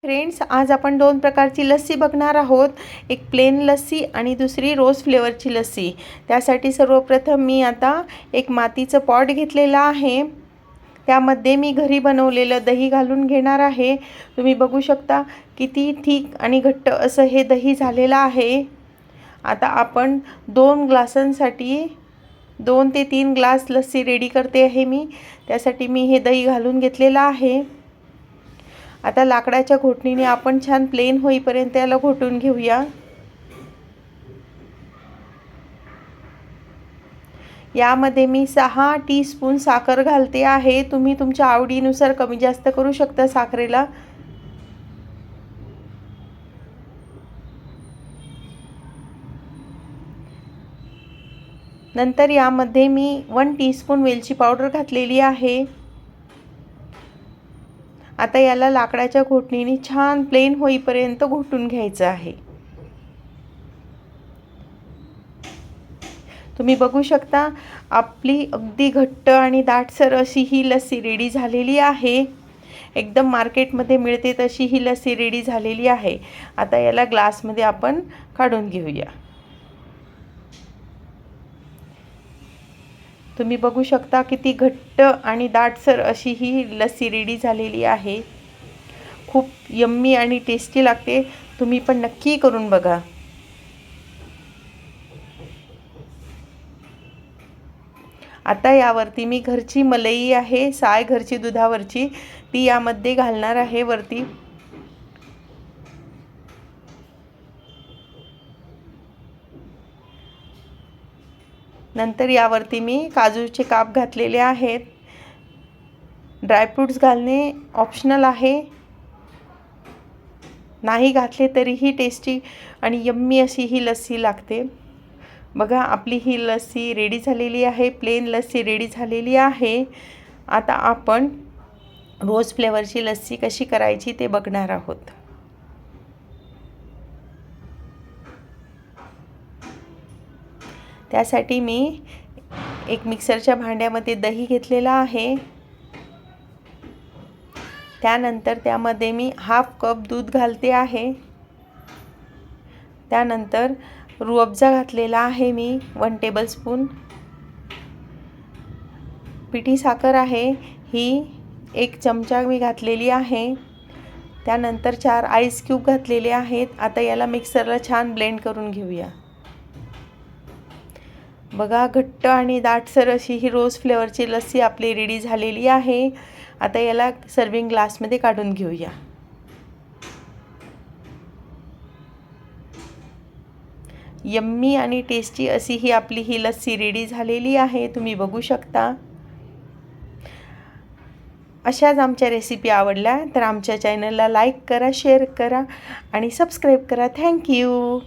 Friends, आज आपण दोन प्रकारची लस्सी बघणार आहोत. एक प्लेन लस्सी आणि दुसरी रोज फ्लेवरची लस्सी. त्यासाठी सर्वप्रथम मी आता एक मातीचं पॉट घेतलेला आहे. त्यामध्ये मी घरी बनवलेलं दही घालून घेणार आहे. तुम्ही बघू शकता किती थिक आणि घट्ट असं हे दही झालेलं आहे. आता आपण 2 ग्लासांसाठी 2 ते 3 ग्लास लस्सी रेडी करते आहे मी. त्यासाठी मी हे दही घालून घेतलेलं आहे. आता लाकडाच्या घोटणीने आपण छान प्लेन होईपर्यंत याला घोटून घेऊया. यामध्ये मी 6 टीस्पून साखर घालते आहे. तुम्ही तुमच्या आवडीनुसार कमी जास्त करू शकता साखरेला. नंतर यामध्ये मी 1 टीस्पून वेलची पावडर घातलेली आहे. आता याला लाकडाच्या घोटणीने छान प्लेन होईपर्यंत घोटून घ्यायचं आहे. तुम्ही बघू शकता आपली अगदी घट्ट आणि दाटसर अशी ही लस्सी रेडी झालेली आहे. एकदम मार्केटमध्ये मिळते तशी ही लस्सी रेडी झालेली आहे. आता याला ग्लासमध्ये आपण काढून घेऊया. तुम्ही बघू शकता किती घट्ट आणि दाटसर अशी ही लस्सी रेडी झालेली आहे. खूप यम्मी आणि टेस्टी लागते. तुम्ही पण नक्की करून बघा. आता यावरती मी घरची मलई आहे, साय घरची दुधावरची, ती यामध्ये घालणार आहे वरती. नंतर यावरती मी काजूचे काप घातलेले आहेत. ड्रायफ्रूट्स घालणे ऑप्शनल आहे. नाही घातले तरीही टेस्टी आणि यम्मी अशी ही लस्सी लागते. बघा, आपली ही लस्सी रेडी झालेली आहे. प्लेन लस्सी रेडी झालेली आहे. आता आपण रोज फ्लेवरची लस्सी कशी करायची ते बघणार आहोत. त्यासाठी मी एक मिक्सरच्या भांड्यामध्ये दही घेतलेला आहे. त्यानंतर त्यामध्ये मी हाफ कप दूध घालते आहे. त्यानंतर रूअफजा घातलेला आहे मी 1 टेबलस्पून. पिठी साखर आहे ही 1 चमचा मी घातलेली आहे. त्यानंतर 4 आईस क्यूब घातलेले आहेत. आता याला मिक्सरला छान ब्लेंड करून घेऊया. बघा, घट्ट आणि दाटसर अशी ही रोज फ्लेवरची लस्सी आपली रेडी झालेली आहे. आता याला सर्विंग ग्लासमध्ये काढून घेऊया. यम्मी आणि टेस्टी अशी ही आपली ही लस्सी रेडी झालेली आहे. तुम्ही बघू शकता. अशाच आमच्या रेसिपी आवडल्या तर आमच्या चॅनलला लाईक करा, शेअर करा आणि सबस्क्राईब करा. थँक्यू.